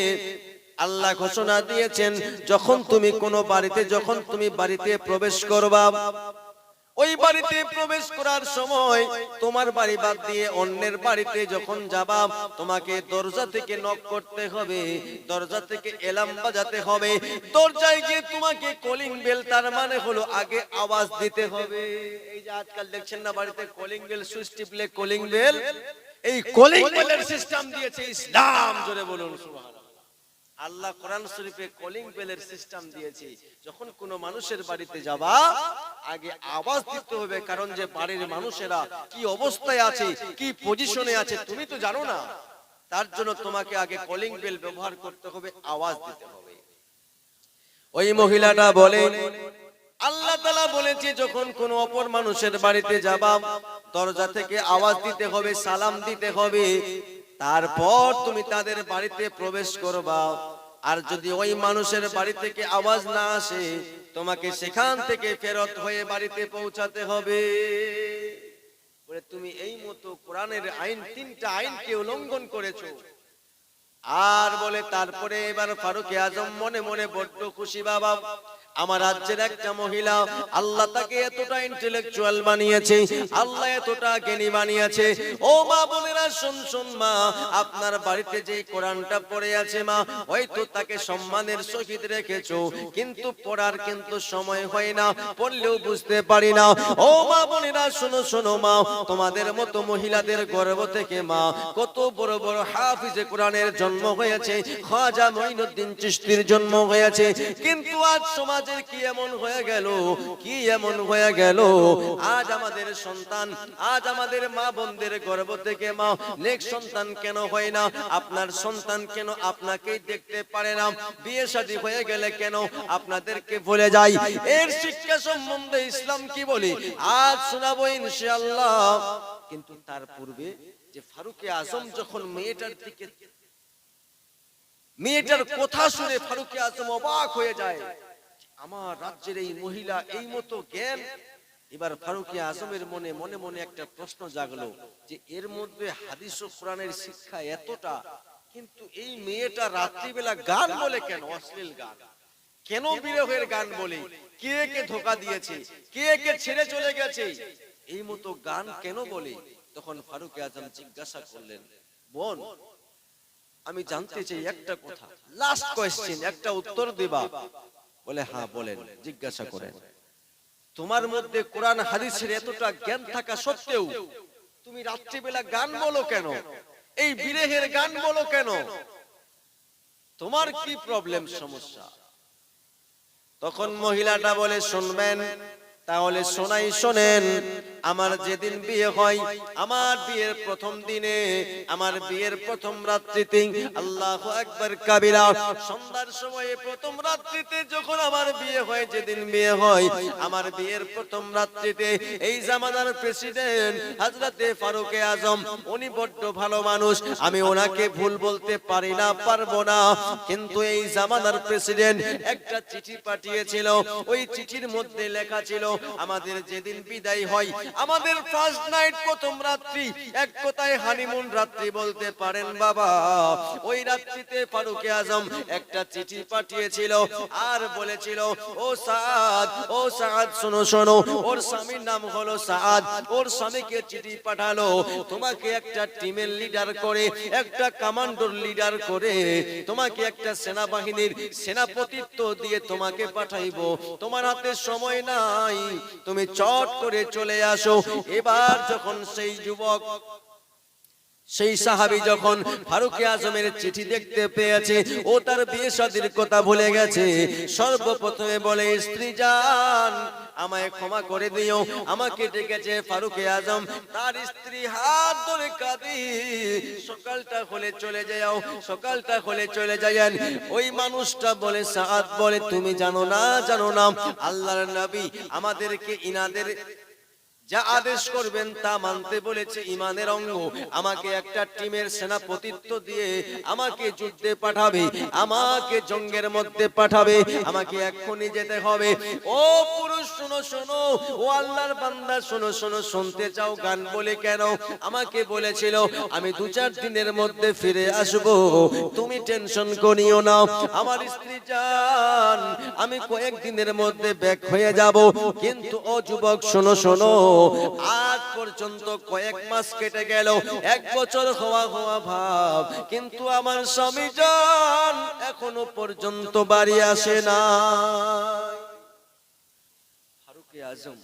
আল্লাহ ঘোষণা দিয়েছেন, যখন তুমি কোনো বাড়িতে, যখন তুমি বাড়িতে প্রবেশ করবা, ওই বাড়িতে প্রবেশ করার সময় তোমার বাড়ি বাদ দিয়ে অন্যের বাড়িতে যখন যাবা, তোমাকে দরজা থেকে নক করতে হবে, দরজা থেকে এলাম বাজাতে হবে, দরজায় গিয়ে তোমাকে কলিং বেল, তার মানে হলো আগে আওয়াজ দিতে হবে। এই যে আজকাল দেখছেন না বাড়িতে কলিং বেল, সুইচ টিপলে কলিং বেল, এই কলিং বেলের সিস্টেম দিয়েছে ইসলাম। জোরে বলুন সুবহানাল্লাহ। আল্লাহ কোরআন শরীফে কলিং বেলের সিস্টেম দিয়েছে। যখন কোনো মানুষের বাড়িতে যাবা, আগে আওয়াজ দিতে হবে, কারণ যে বাড়ির মানুষেরা কি অবস্থায় আছে, কি পজিশনে আছে তুমি তো জানো না। তার জন্য তোমাকে আগে কলিং বেল ব্যবহার করতে হবে, আওয়াজ দিতে হবে। ওই মহিলাটা বলে, আল্লাহ তাআলা বলেছে, যখন কোনো অপর মানুষের বাড়িতে যাবা, দরজা থেকে আওয়াজ দিতে হবে, সালাম দিতে হবে, তারপর তুমি তাদের বাড়িতে প্রবেশ করবা। আর যদি ওই মানুষের বাড়ি থেকে আওয়াজ না আসে, তোমাকে সেখান থেকে ফেরত হয়ে বাড়িতে পৌঁছাতে হবে। বলে, তুমি এই মতো কোরআনের আইন, 3টা আইনকে উল্লঙ্ঘন করেছো। আর বলে, তারপরে এবার ফারুক আজম মনে মনে বড্ড খুশি, বাবা, আমার রাজ্যের একটা মহিলা, আল্লাহ তাকে এতটা ইন্টেলেকচুয়াল বানিয়েছে, আল্লাহ এতটা জ্ঞানী বানিয়েছে। ও মা বোনেরা, শুন শুন মা, আপনার বাড়িতে যে কোরআনটা পড়ে আছে মা, হয়তো তাকে সম্মানের সহিত রেখেছো, কিন্তু পড়ার কিন্তু সময় হয় না, পড়লেও বুঝতে পারি না। ও মা বোনেরা, শোনো শোনো মা, তোমাদের মতো মহিলাদের গর্ভ থেকে মা কত বড় বড় হাফিজে কোরআনের জন্ম হয়েছে, খাজা মঈনুদ্দিন চিশতির জন্ম হয়েছে, কিন্তু আজ সমাজ কি এমন হয়ে গেল, কি এমন হয়ে গেল, আজ আমাদের সন্তান, আজ আমাদের মা বোনদের গর্ভ থেকে মা নেক সন্তান কেন হয় না? আপনার সন্তান কেন আপনাকেই দেখতে পারে না? বিয়ে শাদী হয়ে গেলে কেন আপনাদেরকে ভুলে যায়? এর শিক্ষা সম্বন্ধে ইসলাম কি বলে আজ শোনাবো ইনশাআল্লাহ। কিন্তু তার পূর্বে যে ফারুক আজম যখন মেয়েটার কথা শুনে ফারুক আজম অবাক হয়ে যায়, আমার রাজ্যের এই মহিলা এই মতো জ্ঞান। এবার ফারুক আজমের মনে মনে মনে একটা প্রশ্ন জাগলো যে এর মধ্যে হাদিস ও কোরআনের শিক্ষা এতটা, কিন্তু এই মেয়েটা রাত্রিবেলা গান বলে কেন? অশ্লীল গান কেন? বিরহের গান বলে কে কে ধোঁকা দিয়েছে, কে কে ছেড়ে চলে গেছে? এই মতো গান কেন বলে? তখন ফারুক আজম জিজ্ঞাসা করলেন, বোন আমি জানতে চাই একটা কথা, লাস্ট কোয়েশ্চেন, একটা উত্তর দিবা? বলে হ্যাঁ বলেন, জিজ্ঞাসা করেন। তোমার মধ্যে কোরআন হাদিসের এতটা জ্ঞান থাকা সত্ত্বেও তুমি রাত্রিবেলা গান বলো কেন? এই বিরহের গান বলো কেন? তোমার কি প্রবলেম, সমস্যা? তখন মহিলাটা বলে, শুনবেন তাহলে শোনাই, শোনেন। আমার যেদিন বিয়ে হয়, আমার বিয়ের প্রথম দিনে, আমার বিয়ের প্রথম রাত্রিতে, আল্লাহু আকবার কাবীরা, সন্ধ্যার সময়ে প্রথম রাত্রিতে যখন আমার বিয়ে হয়, যেদিন বিয়ে হয়, আমার বিয়ের প্রথম রাত্রিতে এই জামানার প্রেসিডেন্ট হযরতে ফারুক আজম, উনি বড্ড ভালো মানুষ, আমি ওনাকে ভুল বলতে পারি না, পারবো না, কিন্তু এই জামানার প্রেসিডেন্ট একটা চিঠি পাঠিয়েছিল। ওই চিঠির মধ্যে লেখা ছিল, আমাদের যেদিন বিদায় হয়, আমাদের ফার্স্ট নাইট, প্রথম রাত্রি, এক কথায় হানিমুন রাত্রি বলতে পারেন বাবা, ওই রাত্রিতে ফারুক আজম একটা চিঠি পাঠিয়েছিল আর বলেছিল, ও সাদ, ও সাদ, শোনো শোনো, ওর স্বামীর নাম হলো সাদ, ওর স্বামীকে চিঠি পাঠালো, তোমাকে একটা টিমের লিডার করে, একটা কমান্ডোর লিডার করে, তোমাকে একটা সেনাবাহিনীর সেনাপতিত্ব দিয়ে তোমাকে পাঠাইবো, তোমার হাতে সময় নাই, তুমি চট করে চলে আসো। এবার যখন সেই যুবক, সেই সাহাবী যখন ফারুক আজমের চিঠি দেখতে পেয়েছে, ও তার বিয়ে শাদীর কথা ভুলে গেছে। সর্বপ্রথমে বলে, স্ত্রী জান আমায় ক্ষমা করে দিও, আমাকে ডেকেছে ফারুক আজম। তার স্ত্রী হাত ধরে কাঁদি, সকালটা হলে চলে যাও, সকালটা হলে চলে যায়েন। ওই মানুষটা বলে, সাদ বলে, তুমি জানো না, জানো না, আল্লাহর নবী আমাদেরকে ইনাদের যা আদেশ করবেন তা মানতে বলেছে, ইমানের অঙ্গ। আমাকে একটা টিমের সেনাপতিত্ব দিয়ে আমাকে যুদ্ধে পাঠাবে, আমাকে জঙ্গের মধ্যে পাঠাবে, আমাকে এক্ষুনি যেতে হবে। ও পুরুষ শোনো শোনো, ও আল্লাহর বান্দা শোনো শোনো, শুনতে চাও গান বলে কেন? আমাকে বলেছিল আমি 2-4 দিনের মধ্যে ফিরে আসব, তুমি টেনশন করিও না। আমার স্ত্রী জান, আমি কয়েকদিনের মধ্যে ব্যাক হয়ে যাব, কিন্তু ও যুবক শোনো শোনো, আজ পর্যন্ত কয়েক মাস কেটে গেল, 1 বছর হওয়া হওয়া ভাব, কিন্তু আমার স্বামী জান এখনো পর্যন্ত বাড়ি আসে না। ফারুক আজম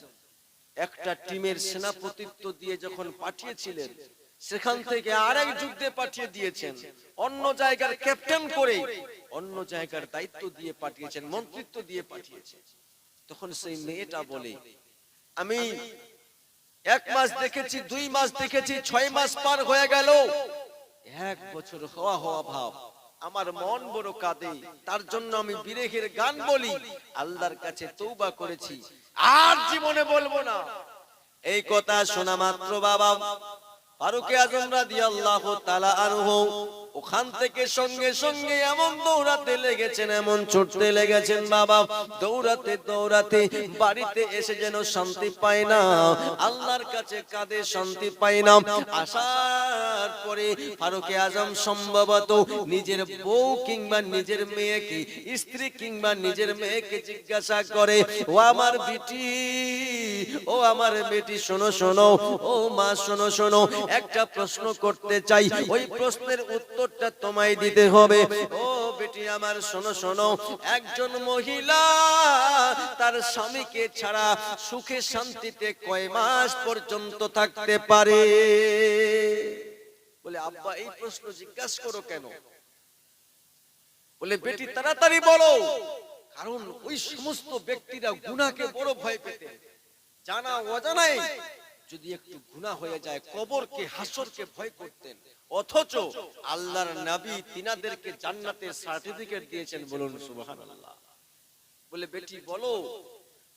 একটা টিমের সেনাপতিত্ব দিয়ে যখন পাঠিয়েছিলেন, সেখান থেকে আরেক যুদ্ধে পাঠিয়ে দিয়েছেন, অন্য জায়গার ক্যাপ্টেন করে অন্য জায়গার দায়িত্ব দিয়ে পাঠিয়েছেন, মন্ত্রিত্ব দিয়ে পাঠিয়েছেন। তখন সেই মেয়েটা বলে, আমি 1 মাস দেখেছি, 2 মাস দেখেছি, 6 মাস পার হয়ে গেল, 1 বছর হওয়া হওয়া ভাব, আমার মন বড় কাঁদে, তার জন্য আমি বিরহের গান বলি, আল্লাহর কাছে তওবা করেছি, আর জীবনে বলবো না। এই কথা শোনা মাত্র বাবা ফারুক আজম রাদিয়াল্লাহু তাআলা আনহু ওখান থেকে সঙ্গে সঙ্গে এমন দৌড়াতে লেগেছেন, এমন ছুটতে লেগেছেন বাবা, দৌড়াতে দৌড়াতে বাড়িতে এসে যেন শান্তি পায় না, আল্লাহর কাছে কাঁদে, শান্তি পায় না। আসার পরে ফারুক আজম সম্ভবত নিজের বউ কিংবা নিজের মেয়েকে, স্ত্রী কিংবা নিজের মেয়েকে জিজ্ঞাসা করে, ও আমার বিটি, ও আমার বেটি, শোনো শোনো, ও মা শোনো শোনো, একটা প্রশ্ন করতে চাই, ওই প্রশ্নের উত্তরটা তোমায় দিতে হবে। ও বেটি আমার শোনো শোনো, একজন মহিলা তার স্বামীকে ছাড়া সুখে শান্তিতে কয় মাস পর্যন্ত থাকতে পারে? বলে, আব্বা এই প্রশ্ন জিজ্ঞাসা করো কেন? বলে, বেটি তাড়াতাড়ি বলো, কারণ ওই সমস্ত ব্যক্তিরা গুনাহকে বড় ভয় পেতেন, জানা অজানাই যদি একটু গুনাহ হয়ে যায় কবরকে, হাসরকে ভয় করতেন, অথচ আল্লাহর নবী তিনাদেরকে জান্নাতের সার্টিফিকেট দিয়েছেন, বলুন সুবহানাল্লাহ। বলে, বেটি বলো।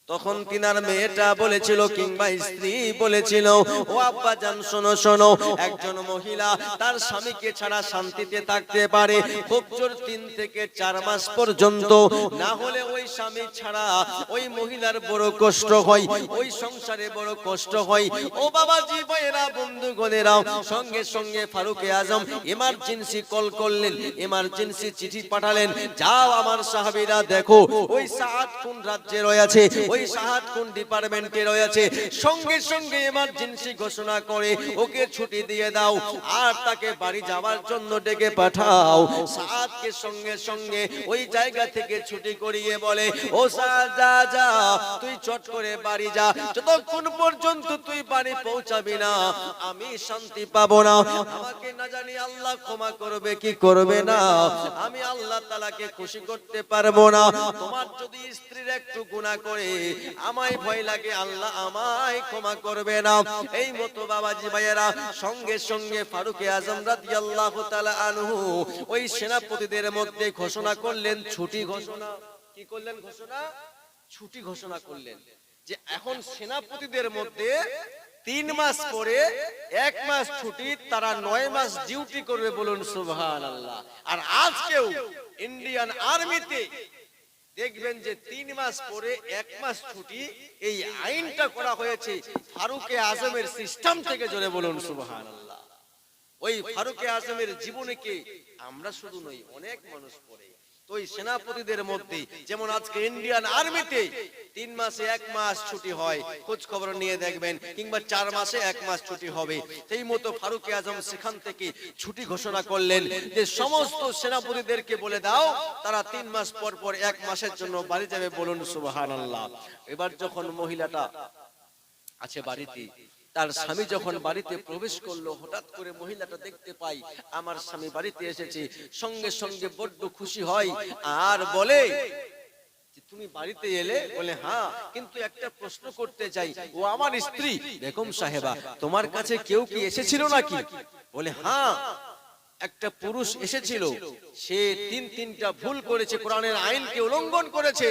তখন তিনার মেয়েটা বলেছিল কিংবা স্ত্রী বলেছিল, ও আব্বা জান শোনো শোনো, একজন মহিলা তার স্বামীকে ছাড়া শান্তিতে থাকতে পারে খুব জোর 3 থেকে 4 মাস পর্যন্ত, না হলে ওই স্বামী ছাড়া ওই মহিলার বড় কষ্ট হয়, ওই সংসারে বড় কষ্ট হয়। ও বাবাজি, ভাইরা, বন্ধু বন্ধুগণেরা, সঙ্গে সঙ্গে ফারুক আজম ইমার্জেন্সি কল করলেন, ইমার্জেন্সি চিঠি পাঠালেন, যাও আমার সাহাবীরা দেখো ওই সাদ কোন রাজ্যে রয়েছে, ওই সাদ কোন ডিপার্টমেন্টে রয়েছে, সঙ্গে সঙ্গে ইমার্জেন্সি ঘোষণা করে ওকে ছুটি দিয়ে দাও আর তাকে বাড়ি যাওয়ার জন্য ডেকে পাঠাও। সাদকে সঙ্গে সঙ্গে ওই জায়গা থেকে ছুটি করিয়ে বলে, ও সাদ যা যা, তুই চট করে বাড়ি যা, যতক্ষণ পর্যন্ত তুই বাড়ি পৌঁছাবি না আমি শান্তি পাবো না। আমাকে না জানি আল্লাহ ক্ষমা করবে কি করবে না, আমি আল্লাহ তাআলাকে খুশি করতে পারবো না। তোমার যদি স্ত্রীর একটু গুনাহ করে আমায় ভয় লাগে, আল্লাহ আমায় ক্ষমা করবে না। এই মতো বাবাজি ভাইয়েরা, সঙ্গে সঙ্গে ফারুক আজম রাদিয়াল্লাহু তাআলা আনহু ওই সেনাপতিদের মধ্যে ঘোষণা করলেন ছুটি ঘোষণা। কি করলেন ঘোষণা? ছুটি ঘোষণা করলেন যে এখন সেনাপতিদের মধ্যে 3 মাস পরে 1 মাস ছুটি, তারা 9 মাস ডিউটি করবে, বলুন সুবহানাল্লাহ। আর আজকেও ইন্ডিয়ান আর্মিতে দেখবেন যে 3 মাস পরে 1 মাস ছুটি, এই আইনটা করা হয়েছে ফারুক আজমের সিস্টেম থেকে, জোরে বলুন সুবহানাল্লাহ। ওই ফারুক আজমের জীবনে কে আমরা শুধু নই, অনেক মানুষ পড়ে। তো ওই সেনাপতিদের মধ্যে যেমন আজকে ইন্ডিয়ান আর্মিতে 3 মাসে 1 মাস ছুটি হয়, খোঁজ খবর নিয়ে দেখবেন, কিংবা 4 মাসে 1 মাস ছুটি হবে। সেই মতো ফারুক আজম সেখান থেকে ছুটি ঘোষণা করলেন যে সমস্ত সেনাপতিদেরকে বলে দাও তারা 3 মাস পর পর 1 মাসের জন্য বাড়ি যাবে, বলুন সুবহানাল্লাহ। এবার যখন মহিলাটা আছে বাড়িতে, তার স্বামী যখন বাড়িতে প্রবেশ করলো, হঠাৎ করে মহিলাটা দেখতে পাই আমার স্বামী বাড়িতে এসেছে, সঙ্গে সঙ্গে বড্ড খুশি হয় আর বলে, তুমি বাড়িতে এলে? বলে হ্যাঁ, কিন্তু একটা প্রশ্ন করতে চাই, ও আমার স্ত্রী বেগম সাহেবা, তোমার কাছে কেউ কি এসেছিল নাকি? বলে হ্যাঁ, একটা পুরুষ এসেছিল, সে 3টা ভুল করেছে, কোরআনের আইনকে উল্লঙ্ঘন করেছে,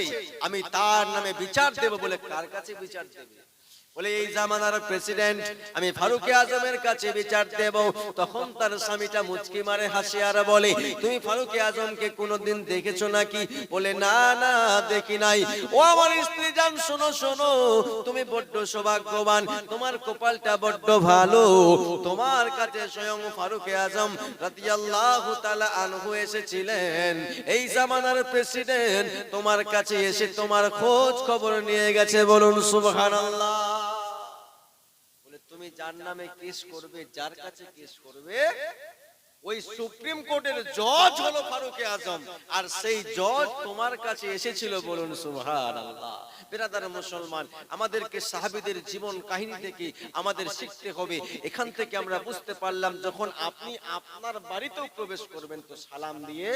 আমি তার নামে বিচার দেব। বলে কার কাছে বিচার দেবে? বলে এই জামানার প্রেসিডেন্ট, আমি ফারুক আজমের কাছে বিচার দেব। তখন তার স্বামীটা মুচকি মারে হাসি আর বলে, তুমি ফারুক আজমকে কোনোদিন দেখেছো নাকি? বলে না না, দেখি নাই। ও আমার স্ত্রী জান, শোনো শোনো, তুমি বড্ড সৌভাগ্যবান, তোমার কপালটা বড্ড ভালো, তোমার কাছে স্বয়ং ফারুক আজম রাদিয়াল্লাহু তাআলা আনহু এসেছিলেন, এই জামানার প্রেসিডেন্ট তোমার কাছে এসে তোমার খোঁজ খবর নিয়ে গেছে, বলুন সুবহানাল্লাহ। তুমি যার নামে কেস করবে, যার কাছে কেস করবে, ওই সুপ্রিম কোর্টের জজ হলো ফারুক আজম, আর সেই জজ তোমার কাছে এসেছিল, বলুন সুবহানাল্লাহ। বিরাদার মুসলমান, আমাদেরকে সাহাবীদের জীবন কাহিনী থেকে আমাদের শিখতে হবে। এখান থেকে আমরা বুঝতে পারলাম, যখন আপনি আপনার বাড়িতেও প্রবেশ করবেন তো সালাম দিয়ে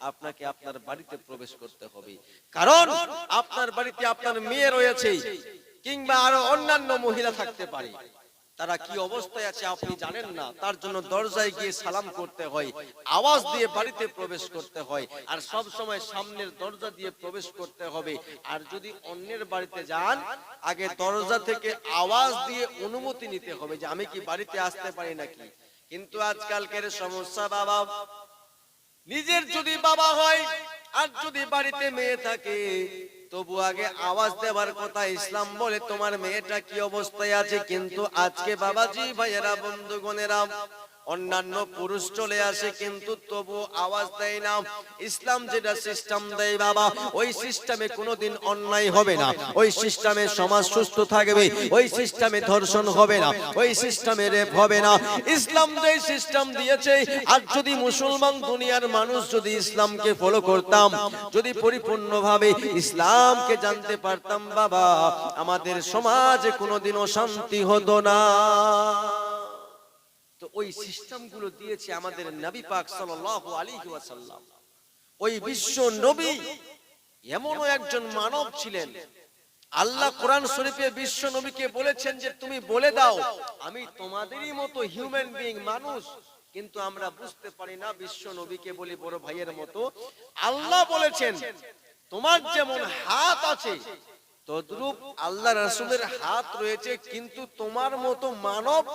আপনাকে আপনার বাড়িতে প্রবেশ করতে হবে। কারণ আপনার বাড়িতে আপনার মেয়ে রয়েছে, কিংবা আরো অন্যান্য মহিলা থাকতে পারে, তারা কি অবস্থায় আছে আপনি জানেন না, তার জন্য দরজায় গিয়ে সালাম করতে হয়, আওয়াজ দিয়ে বাড়িতে প্রবেশ করতে হয়, আর সব সময় সামনের দরজা দিয়ে প্রবেশ করতে হবে। আর যদি অন্যের বাড়িতে যান, আগে দরজা থেকে আওয়াজ দিয়ে অনুমতি নিতে হবে যে আমি কি বাড়িতে আসতে পারি নাকি। কিন্তু আজকালকের সমস্যা, বাবা নিজের যদি বাবা হয় আর যদি বাড়িতে মেয়ে থাকে, তবু আগে আওয়াজ দেওয়ার কথা। ইসলাম বলে তোমার মেয়েটা কি অবস্থায় আছে, কিন্তু আজকে বাবাজি ভাইয়েরা বন্ধুগণেরা অন্যান্য পুরুষ চলে আসে কিন্তু তবু আওয়াজ দেয় না। ইসলাম যেটা সিস্টেম দেয় বাবা, ওই সিস্টেমে কোনোদিন অন্যায় হবে না, ওই সিস্টেমে সমাজ সুস্থ থাকবে, ওই সিস্টেমে ধর্ষণ হবে না, ওই সিস্টেমে রেপ হবে না। ইসলাম যে সিস্টেম দিয়েছে, আর যদি মুসলমান দুনিয়ার মানুষ যদি ইসলামকে ফলো করতাম, যদি পরিপূর্ণভাবে ইসলামকে জানতে পারতাম বাবা, আমাদের সমাজে কোনোদিন অশান্তি হতো না। তো ওই সিস্টেমগুলো দিয়েছে আমাদের নবী পাক সাল্লাল্লাহু আলাইহি ওয়াসাল্লাম। ওই বিশ্ব নবী এমনও একজন মানব ছিলেন, আল্লাহ কোরআন শরীফে বিশ্ব নবীকে বলেছেন যে তুমি বলে দাও আমি তোমাদেরই মতো হিউম্যান বিইং, মানুষ, কিন্তু আমরা বুঝতে পারি না, বিশ্ব নবীকে বলি বড় ভাইয়ের মতো। আল্লাহ বলেছেন তোমার যেমন হাত আছে তদ্রূপ আল্লাহ রাসূলের হাত রয়েছে, কিন্তু তোমার মতো মানব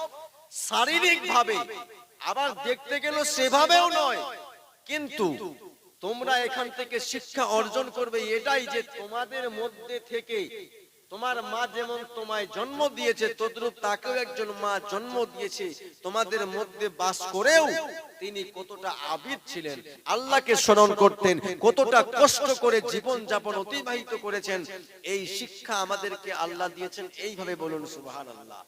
শারীরিক ভাবে আবার দেখতে গেল সেভাবেও নয়। কিন্তু তোমরা এখান থেকে শিক্ষা অর্জন করবে এটাই যে তোমাদের মধ্যে থেকে তোমার মা যেমন তোমায় জন্ম দিয়েছে তদ্রূপ তাকেও একজন মা জন্ম দিয়েছে, তোমাদের মধ্যে বাস করেও তিনি কতটা আবিদ ছিলেন, আল্লাহকে স্মরণ করতেন, কতটা কষ্ট করে জীবন যাপন অতিবাহিত করেছেন, এই শিক্ষা আমাদেরকে আল্লাহ দিয়েছেন। এইভাবে বলুন সুবহানাল্লাহ।